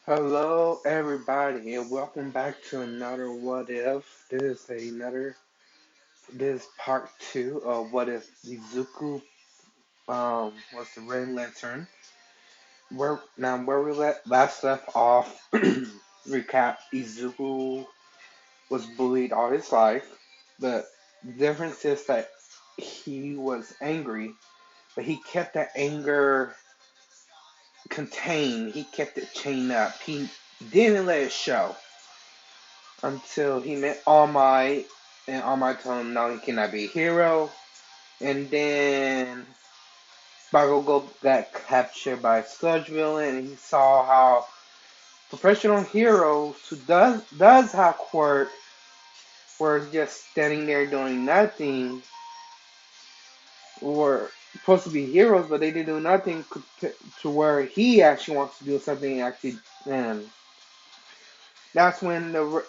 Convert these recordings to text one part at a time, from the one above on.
Hello, everybody, and welcome back to another What If. This is part two of What If Izuku was the Red Lantern. Where we last left off, recap: Izuku was bullied all his life. The difference is that he was angry, but he kept that anger contained. He kept it chained up. He didn't let it show until he met All Might, and All Might told him, "No, he cannot be a hero." And then Bakugo got captured by a sludge villain, and he saw how professional heroes who does have quirk were just standing there doing nothing, were supposed to be heroes, but they didn't do nothing to where he actually wants to do something. Actually, and that's when the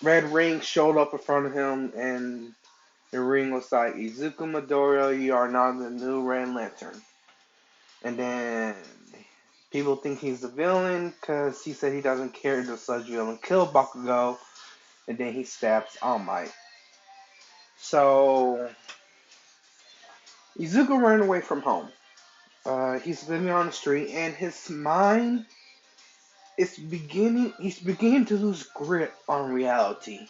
red ring showed up in front of him, and the ring was like, "Izuku Midoriya, you are now the new Red Lantern." And then people think he's the villain because he said he doesn't care to such villain kill Bakugo, and then he stabs All Might. So Izuku ran away from home. He's living on the street, and his mind is beginning. He's beginning to lose grip on reality.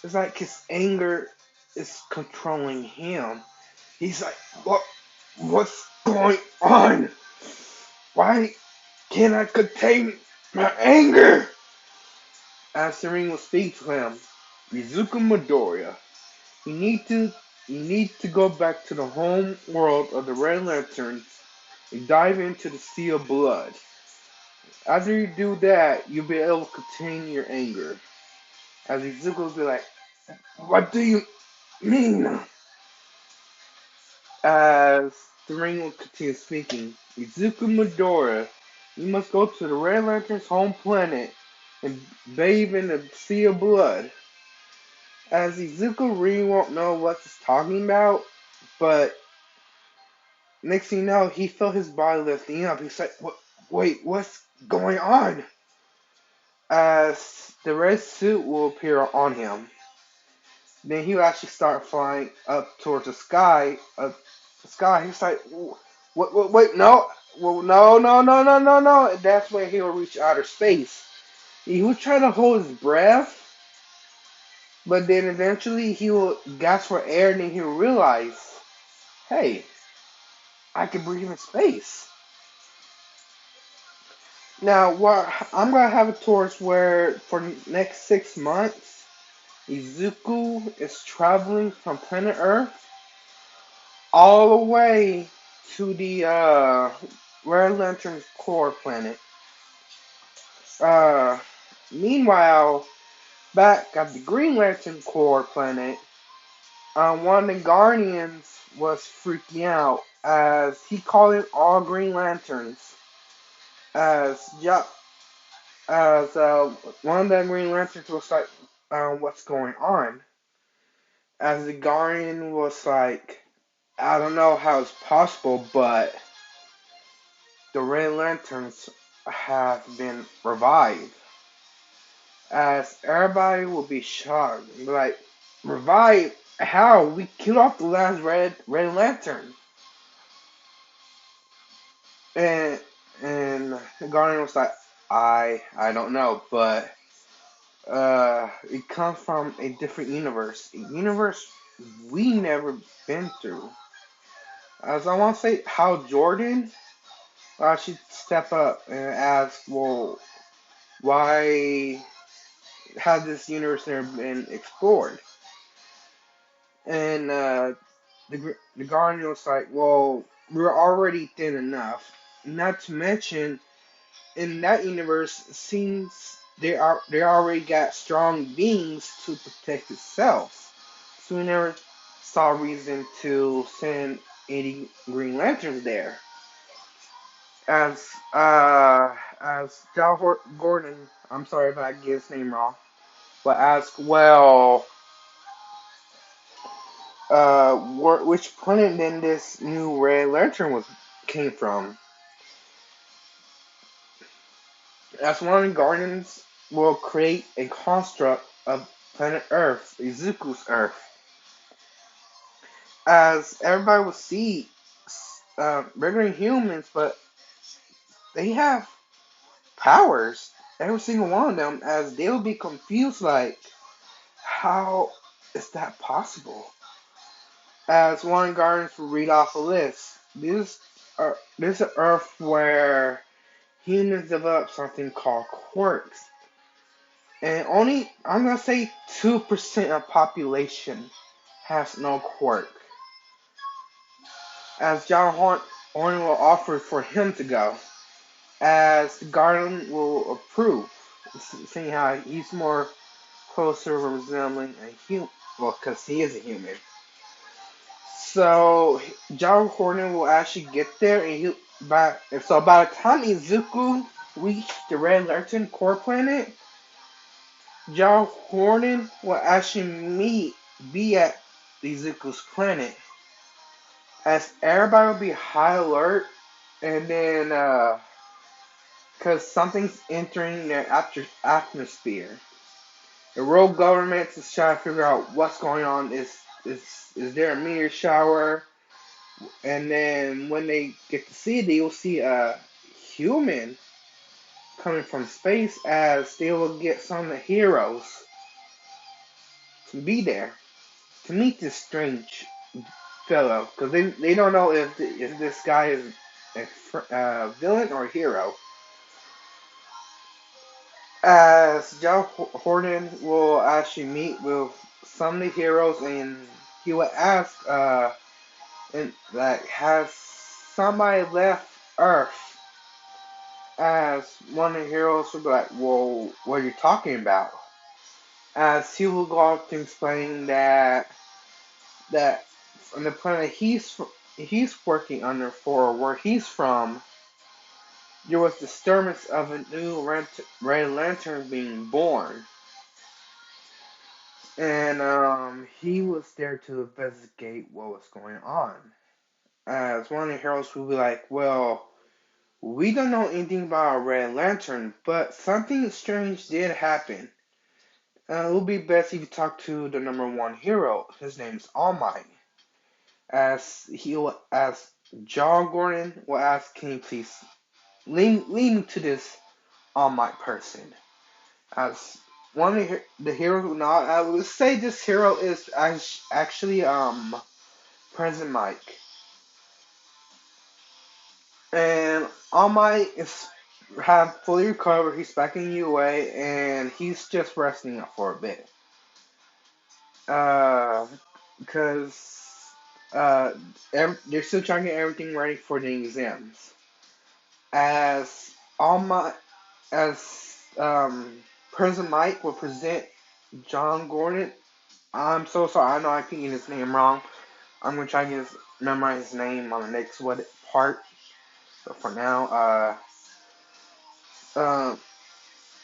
It's like his anger is controlling him. He's like, what's going on? Why can't I contain my anger?" As Serene will speak to him, "Izuku Midoriya, you need to you need to go back to the home world of the Red Lanterns and dive into the Sea of Blood. After you do that, you'll be able to contain your anger." As Izuku will be like, "What do you mean?" As the ring will continue speaking, "Izuku Midoriya, you must go to the Red Lantern's home planet and bathe in the Sea of Blood." As Izuku really won't know what he's talking about, but next thing you know, he felt his body lifting up. He's like, Wait, what's going on?" As the red suit will appear on him. Then he'll actually start flying up towards the sky. He's like, wait, no. Well, no, no, no, no, no, no. And that's when he'll reach outer space. He will try to hold his breath, but then eventually he will gasp for air, and then he'll realize, hey, I can breathe in space. Now, what I'm gonna have a tourist where for the next 6 months, Izuku is traveling from planet Earth all the way to the Red Lantern's core planet. Uh, Meanwhile, back at the Green Lantern core planet, one of the Guardians was freaking out as he called in all Green Lanterns. As yeah, as one of the Green Lanterns was like, "What's going on?" As the Guardian was like, "I don't know how it's possible, but the Red Lanterns have been revived." As everybody will be shocked, like, "Revived? How? We killed off the last Red Lantern." And the Guardian was like, I don't know, but it comes from a different universe, a universe we never been through. As I want to say, how Jordan should step up and ask, well, why has this universe never been explored? And the Guardian was like, well, we're already thin enough. Not to mention, in that universe, it seems they already got strong beings to protect itself. So we never saw reason to send any Green Lanterns there. As Gordon, I'm sorry if I get his name wrong, but asked, well, which planet then this new Red Lantern was came from? As one of the Guardians will create a construct of planet Earth, Izuku's Earth. As everybody will see, regular humans, but they have powers. Every single one of them, as they'll be confused, like, how is that possible? As one Guardians will read off a list. This is an Earth where humans develop something called quirks. And only, I'm going to say 2% of population has no quirk. As John Horn will offer for him to go. As the Guardian will approve. Seeing how he's more closer resembling a human. Well, because he is a human. So John Horner will actually get there, and by the time Izuku reached the Red Lantern core planet, John Horner will actually be at Izuku's planet, as everybody will be high alert, and then because something's entering their atmosphere. The world government is trying to figure out what's going on. Is there a meteor shower? And then when they get to see it, they will see a human coming from space, as they will get some of the heroes to be there to meet this strange fellow, because they don't know if this guy is a villain or a hero. As Joe Horton will actually meet with some of the heroes, and he will ask, has somebody left Earth? As one of the heroes will be like, well, what are you talking about? As he will go on to explain that on the planet he's working under, for where he's from, there was disturbance of a new Red Lantern being born. And he was there to investigate what was going on. As one of the heroes will be like, well, we don't know anything about a Red Lantern, but something strange did happen. It would be best if you talk to the number one hero. His name's All Might. As John Gordon will ask, can you please lead me to this All Might person? As one of the heroes will not, I would say this hero is actually President Mike. And All Might is have fully recovered. He's back in UA, and he's just resting up for a bit. Because they're still trying to get everything ready for the exams. As President Mike will present John Gordon. I'm so sorry. I know I can get his name wrong. I'm gonna try to memorize his name on the next part. But for now,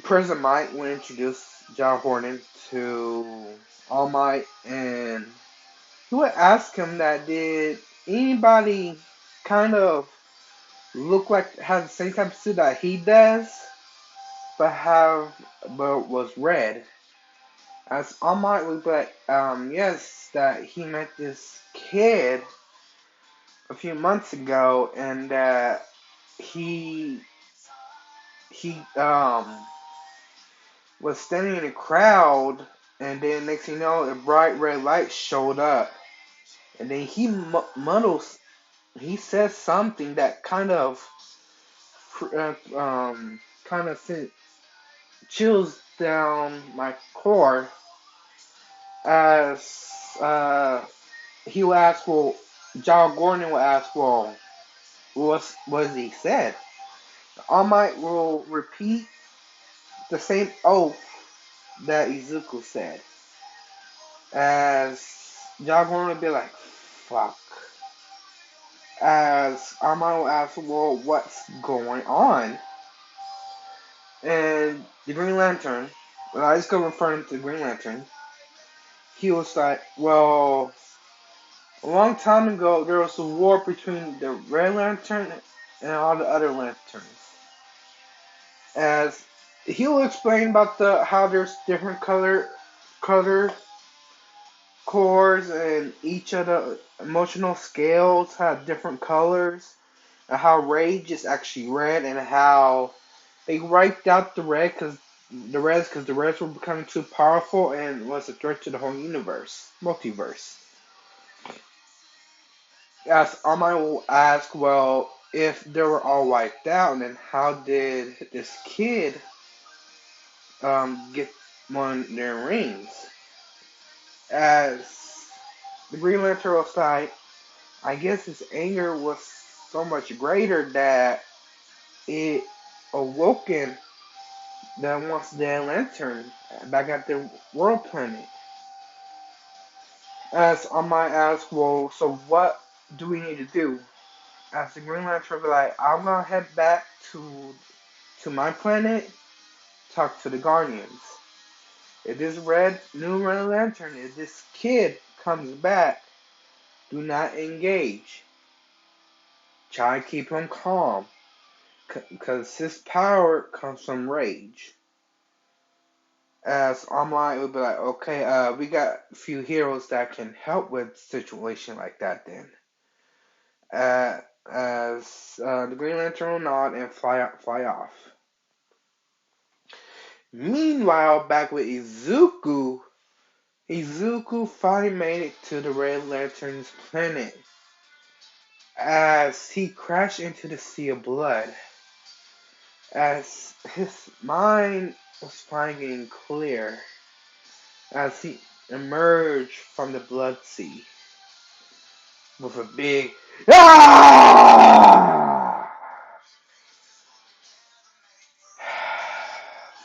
President Mike will introduce John Horton to All Might, and he would ask him that, did anybody kind of look like have the same type of suit that he does, but was red? As All Might would be like, yes, that he met this kid a few months ago, and that he was standing in a crowd, and then next thing you know, a bright red light showed up, and then he says something that kind of sent chills down my core. As he will ask, well, John Gordon will ask, well, what he said? All Might will repeat the same oath that Izuku said. As John Gordon will be like, fuck. As All Might will ask, well, what's going on? And the Green Lantern, well, I just go referring to the Green Lantern, he was like, well, a long time ago, there was a war between the Red Lantern and all the other lanterns. As he'll explain about the how there's different color cores and each of the emotional scales have different colors, and how rage is actually red, and how they wiped out because the reds were becoming too powerful and was a threat to the whole multiverse. As Amai will ask, well, if they were all wiped out, then how did this kid get one of their rings? As the Green Lantern was like, I guess his anger was so much greater that it awoken the once dead lantern back at the world planet. As I might ask, well, so what do we need to do? As the Green Lantern be like, I'm gonna head back to my planet, talk to the Guardians. If this new Red Lantern, if this kid comes back, do not engage. Try to keep him calm, because his power comes from rage. As online, it would be like, okay, we got a few heroes that can help with situation like that. Then, as the Green Lantern will nod and fly off. Meanwhile, back with Izuku finally made it to the Red Lantern's planet. As he crashed into the sea of blood, as his mind was finally getting clear, as he emerged from the blood sea with a big ah!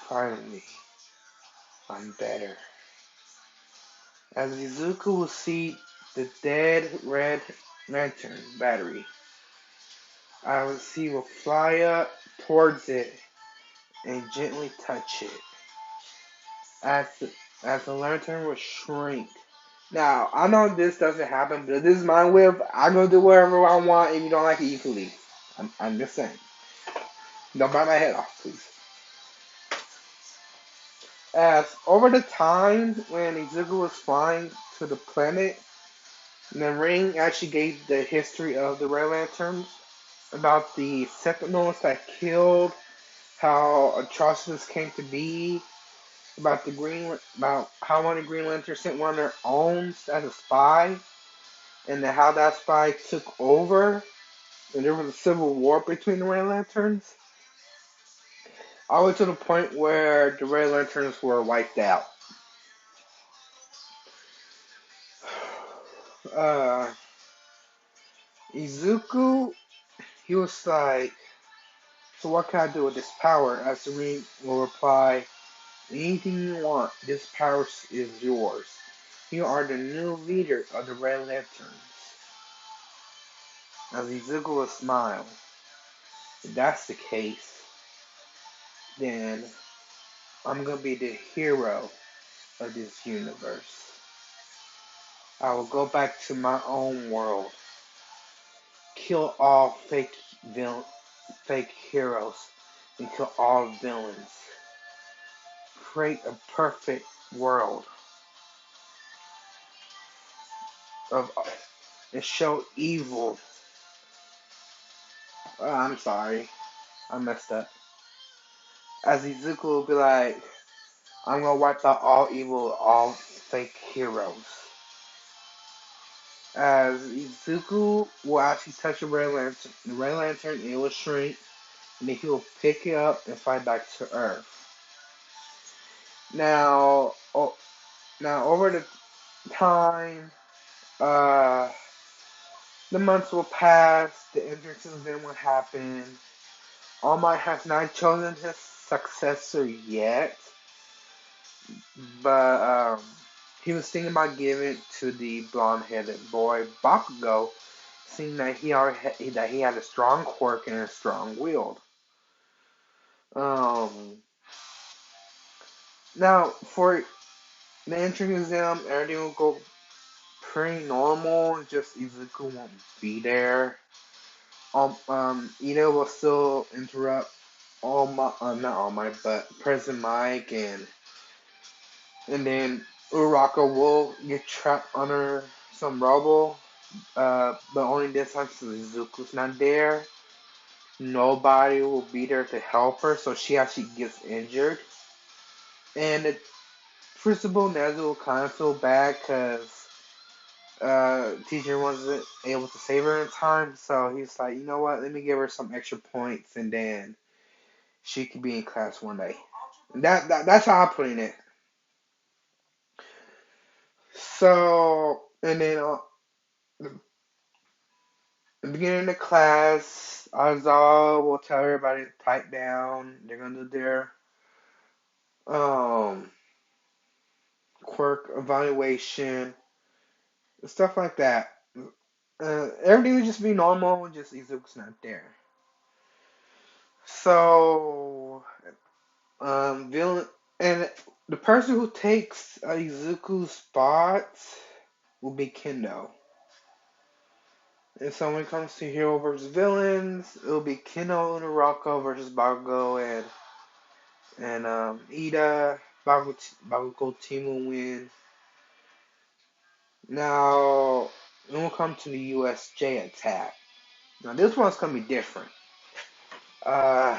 Finally, I'm better. As Izuku will see the dead Red Lantern battery, I will see will fly up towards it and gently touch it. As the lantern will shrink. Now, I know this doesn't happen, but this is my whip. I'm gonna do whatever I want. If you don't like it, you can leave. I'm just saying. Don't bite my head off, please. As over the time when Izuku was flying to the planet, the ring actually gave the history of the Red Lanterns about the Sentinels that killed, how atrocities came to be, about how one of the Green Lanterns sent one of their own as a spy, and then how that spy took over, and there was a civil war between the Red Lanterns, all the way to the point where the Red Lanterns were wiped out. Uh, Izuku, he was like, so what can I do with this power? As the ring will reply, anything you want, this power is yours. You are the new leader of the Red Lanterns. As Izuku will smile, if that's the case, then I'm gonna be the hero of this universe. I will go back to my own world, kill all fake heroes, and kill all villains. Create a perfect world of and show evil. I'm sorry, I messed up. As Izuku will be like, I'm gonna wipe out all evil, all fake heroes. As Izuku will actually touch the Red Lantern, it will shrink, and then he will pick it up and fly back to Earth. Now, now over the time, uh, the months will pass, the entrances then will happen. All Might has not chosen his successor yet, but he was thinking about giving it to the blonde-headed boy Bakugo, seeing that he had a strong quirk and a strong will. Um, Now for the entrance exam, everything will go pretty normal. Just Izuku won't be there. Ida will still interrupt not All Might, but President Mike, and then Uraraka will get trapped under some rubble. But only this time since Izuku's not there, nobody will be there to help her, so she actually gets injured. And the principal Nezu will kind of feel bad because teacher wasn't able to save her in time, so he's like, you know what, let me give her some extra points, and then she could be in class one day. That's how I'm putting it. So, and then the beginning of the class, Aizawa will tell everybody to pipe down. They're gonna do their um quirk evaluation, stuff like that. Everything would just be normal, just Izuku's not there. So, villain and the person who takes Izuku's spot will be Kendo. And so when it comes to hero versus villains, it'll be Kendo Uraraka versus Bakugo and Ida. Bakugo team will win. Now, when we come to the USJ attack, now this one's gonna be different. Uh,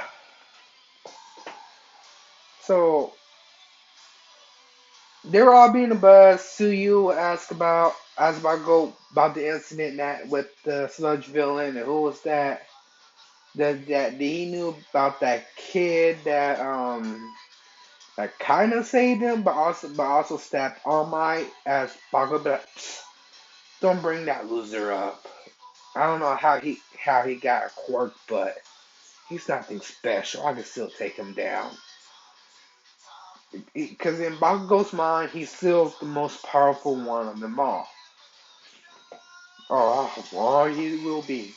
so they were all being a buzz. Suyu asked about the incident that with the sludge villain and who was that. That he knew about that kid that kind of saved him, but also stabbed All Might as Bakugo. But don't bring that loser up. I don't know how he got a quirk, but he's nothing special. I can still take him down. Because in Bakugo's mind, he's still the most powerful one of them all. Oh, he will be.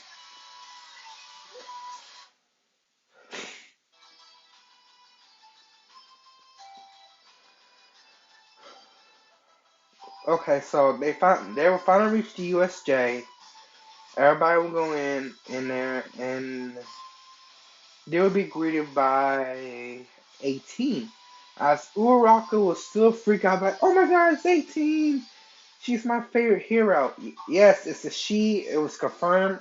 Okay, so they will finally reach the USJ. Everybody will go in there, and they will be greeted by 18. As Uraraka will still freak out, like, oh my god, it's 18! She's my favorite hero. Yes, it's a she. It was confirmed.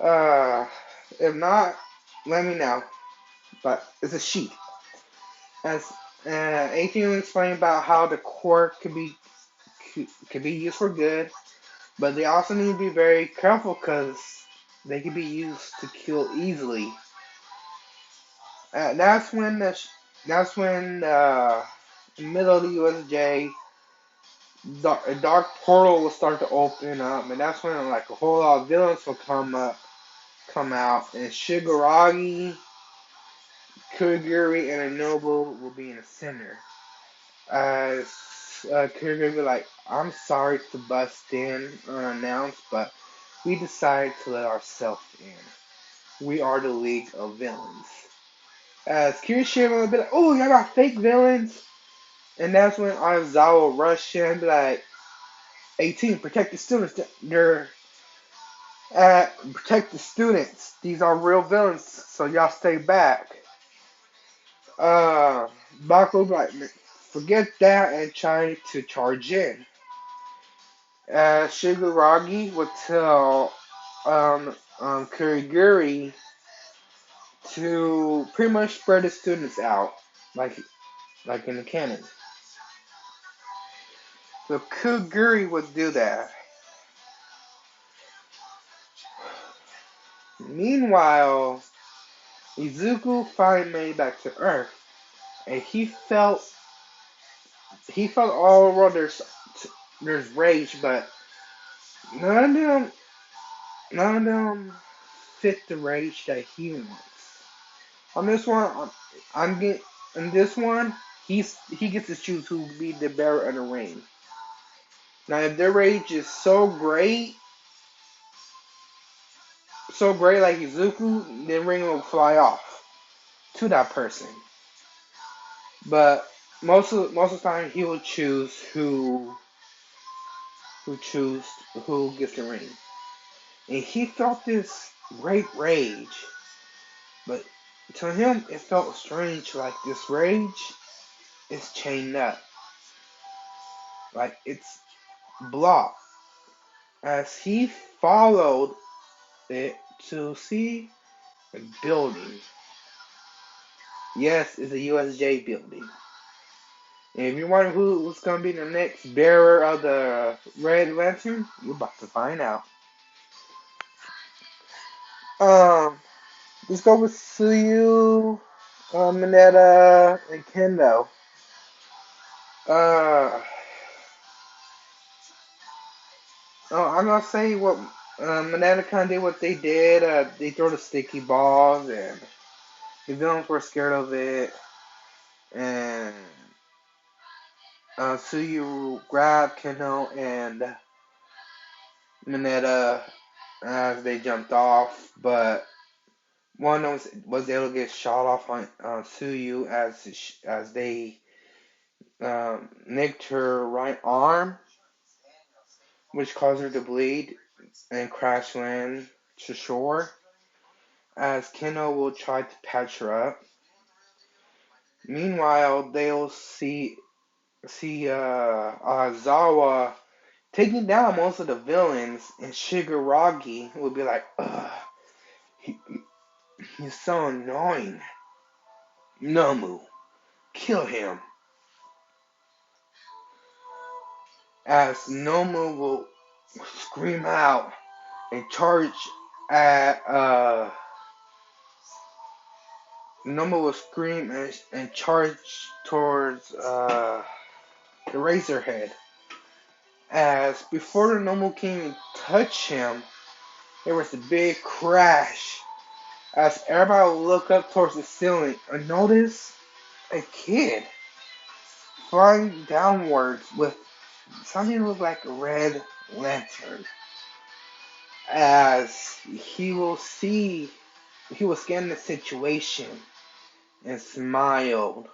Uh, if not, let me know. But it's a she. As 18 will explain about how the quirk could be used for good, but they also need to be very careful because they can be used to kill easily. That's when in the middle of the USJ, a dark portal will start to open up, and that's when like a whole lot of villains will come out, and Shigaragi, Kurigiri, and Inobu will be in the center. As Kurigiri will be like, I'm sorry to bust in unannounced, but we decided to let ourselves in. We are the League of Villains. As Kirishima will be like, oh, y'all got fake villains? And that's when Aizawa will rush in and be like, 18, protect the students. They're protect the students. These are real villains, so y'all stay back. Uh, Bakugo will be like, forget that and try to charge in. Shigaragi would tell Kurigiri to pretty much spread the students out, like in the canon. So Kurigiri would do that. Meanwhile, Izuku finally made it back to Earth, and he felt all around there's rage, but none of them none of them fit the rage that he wants. On this one, I'm getting in this one, he gets to choose who will be the bearer of the ring. Now, if their rage is so great like Izuku, then ring will fly off to that person. But most of the time, he will choose who gets the ring. And he felt this great rage, but To him, it felt strange, like this rage is chained up, like it's blocked. As he followed it to see a building. Yes, it's a USJ building. And if you're wondering who was going to be the next bearer of the Red Lantern, you're about to find out. Um, let's go with Suyu, Mineta, and Kendo. Uh, I'm gonna say what Mineta kind of did. What they did, they throw the sticky balls, and the villains were scared of it. And Suyu grabbed Kendo and Mineta as they jumped off, but one was able to get shot off on Suyu as they nicked her right arm, which caused her to bleed and crash land to shore. As Keno will try to patch her up. Meanwhile, they'll see Azawa taking down most of the villains, and Shigaraki will be like, ugh, he, he's so annoying. Nomu, kill him. As Nomu will scream out and charge at Nomu will scream and charge towards the Razorhead. As before the Nomu can even touch him, there was a big crash. As everybody will look up towards the ceiling and notice a kid flying downwards with something that looked like a red lantern. As he will scan the situation and smiled.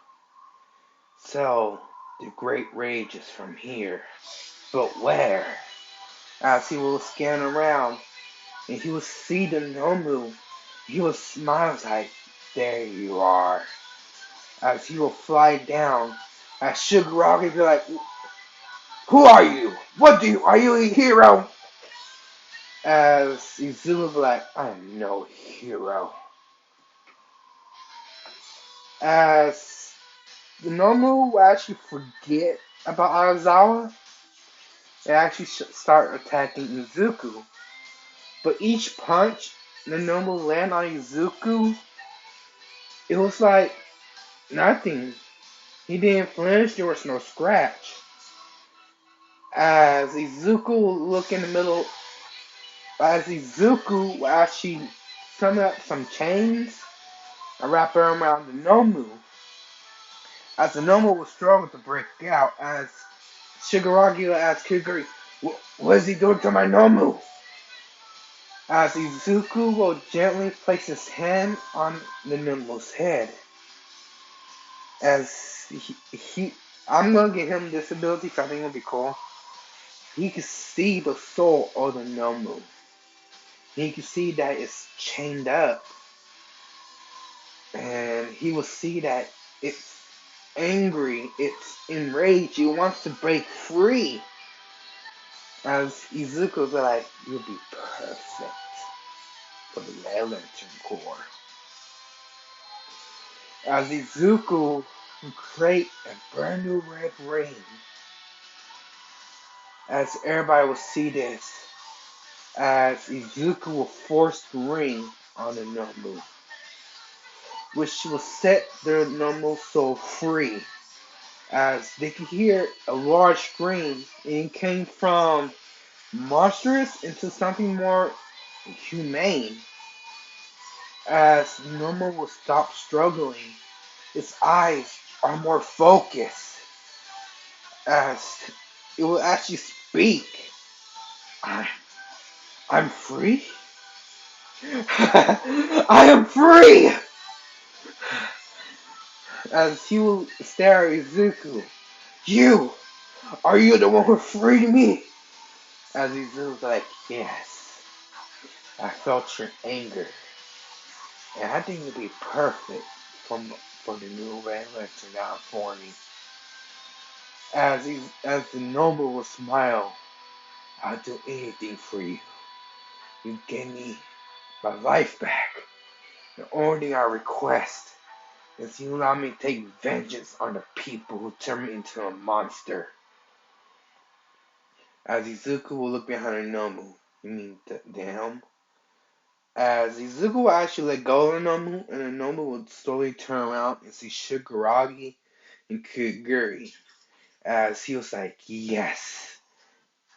So, the great rage is from here. But where? As he will scan around and he will see the Nomu, he will smile like, there you are. As he will fly down, as Shigaraki will be like, who are you? Are you a hero? As Izuku will be like, I'm no hero. As the Nomu will actually forget about Aizawa, they actually start attacking Izuku. But each punch the Nomu land on Izuku, it was like nothing. He didn't flinch, there was no scratch. As Izuku will look in the middle, as Izuku will actually summon up some chains and wrap them around the Nomu. As the Nomu will struggle to break out, as Shigaraki will ask Kiguri, what is he doing to my Nomu? As Izuku will gently place his hand on the Nomu's head. As I'm gonna give him this ability because I think it'll be cool. He can see the soul of the Nomu. He can see that it's chained up. And he will see that it's angry, it's enraged, it wants to break free. As Izuku's like, you'll be perfect for the Red Lantern Corps. As Izuku will create a brand new red ring. As everybody will see this, as Izuku will force the ring on the Nomu, which will set the Nomu soul free. As they could hear a large scream, and it came from monstrous into something more humane. As Nomu will stop struggling, its eyes are more focused. As it will actually speak. I'm free? I am free! As he will stare at Izuku. Are you the one who freed me? As Izuku's like, yes. I felt your anger. And I think it'd be perfect for the new Red Electric out for me. As the noble will smile, I'll do anything for you. You gave me my life back. The only thing I request is you allow me to take vengeance on the people who turned me into a monster. As Izuku will look behind Nomu, you mean them? As Izuku will actually let go of Nomu, and Nomu will slowly turn around and see Shigaraki and Kaguri. As he was like, yes,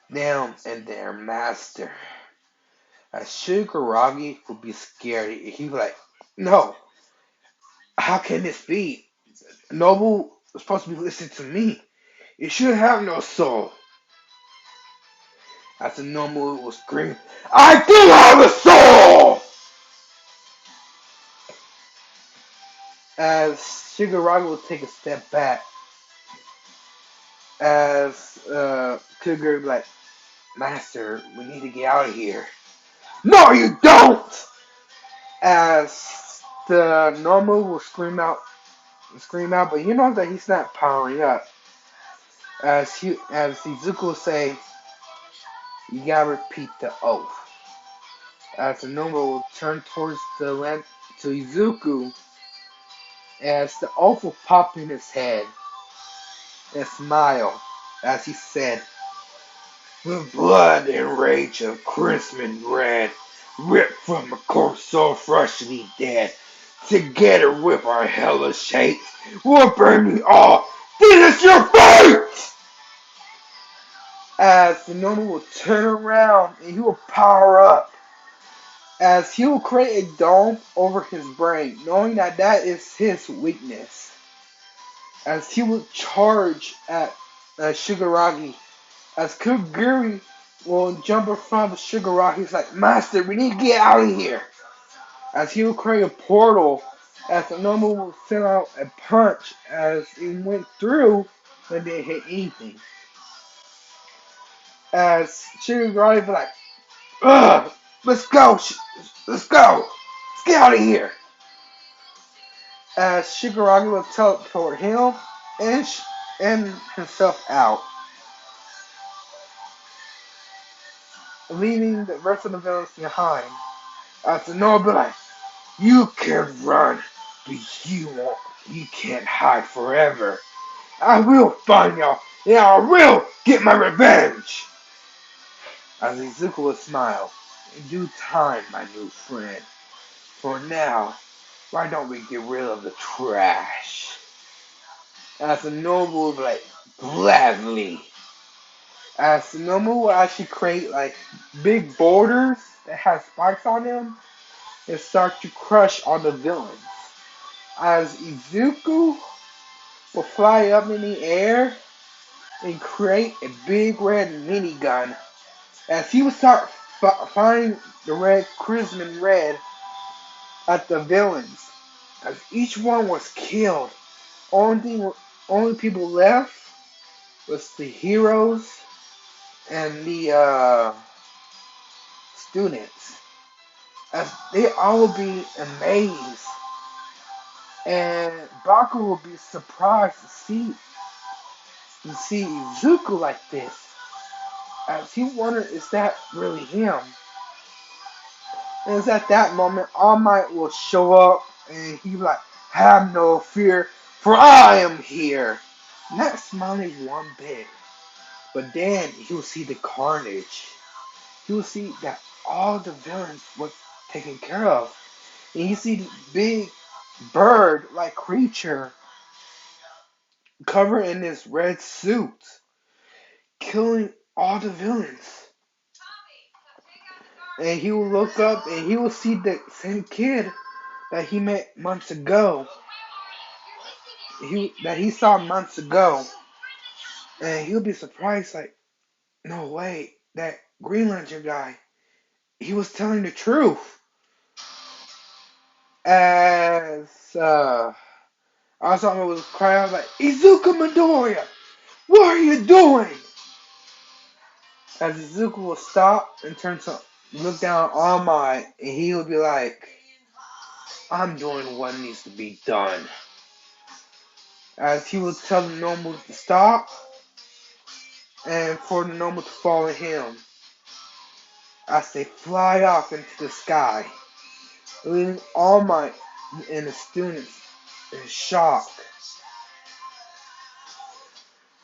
them and their master. As Shigaraki would be scared, he'd be like, no, how can this be? Nobu is supposed to be listening to me. You should have no soul. As the Nobu will scream, I do have a soul! As Shigaraki will take a step back, as Kagura will be like, Master, we need to get out of here. No, you don't! As the Nobu will scream out, but he knows that he's not powering up. As Izuku will say, you gotta repeat the oath. As the Nobu will turn towards the land to Izuku, as the oath will pop in his head and smile as he said, with blood and rage of crimson red, ripped from a corpse so freshly dead, together with our hellish hate, will burn you all. This is your fate! As the Nobu will turn around and he will power up. As he will create a dome over his brain, knowing that that is his weakness. As he will charge at Shigaraki. As Kaguri will jump in front of Shigaraki, he's like, Master, we need to get out of here. As he will create a portal, as Nomu will send out a punch as it went through, but didn't hit anything. As Shigaraki will be like, ugh, let's go, let's go, let's get out of here. As Shigaraki will teleport him and himself out, leaving the rest of the villains behind. As the Nobu will be like, you can run, but you can't hide forever. I will find y'all, and I will get my revenge. As Izuku will smile, in due time, my new friend. For now, why don't we get rid of the trash? As the Nobu will be like, gladly. As the Nobu will actually create like big boulders that have spikes on them and start to crush all the villains. As Izuku will fly up in the air and create a big red minigun. As he will start firing the red crimson red at the villains. As each one was killed, only people left was the heroes and the students. As they all will be amazed, and Baku will be surprised to see Izuku like this. As he wondered, is that really him? And it's at that moment All Might will show up and he'll be like, have no fear, for I am here. Not smiling one bit. But then he will see the carnage. He will see that all the villains were taken care of. And you see the big bird-like creature covered in this red suit, killing all the villains. And he will look up and he will see the same kid that he met months ago. That he saw months ago. And he'll be surprised, like, no way, that Green Lantern guy, he was telling the truth. As I saw him was crying, I was like, Izuku Midoriya, what are you doing? As Izuku will stop and turn to look down on All Might, and he will be like, I'm doing what needs to be done. As he was telling Normal to stop and for the Normal to follow him. As they fly off into the sky, leaving All Might and the students in shock.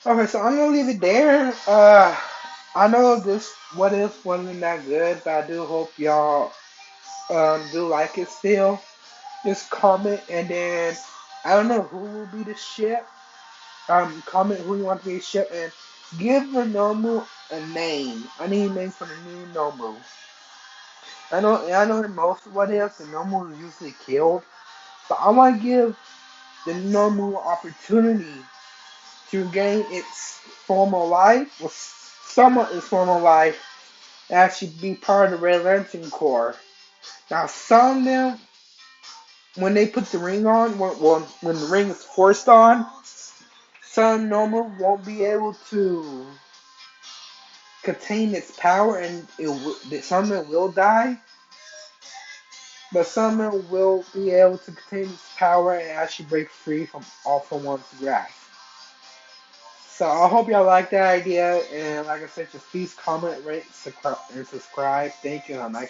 Okay, so I'm gonna leave it there. I know this what if wasn't that good, but I do hope y'all do like it still. Just comment and then I don't know who will be the ship. Comment who you want to be the ship and give the Normal a name. I need a name for the new Normal. I know in most what ifs the Normal is usually killed, but I want to give the Normal opportunity to gain its former life, or somewhat its former life, and actually be part of the Red Lantern Corps. Now, some of them, when they put the ring on, when the ring is forced on, some Normal won't be able to contain its power, and some of them will die. But some will be able to contain its power and actually break free from all for one's grasp. So I hope y'all like that idea, and like I said, just please comment, rate, and subscribe. Thank you, and have a nice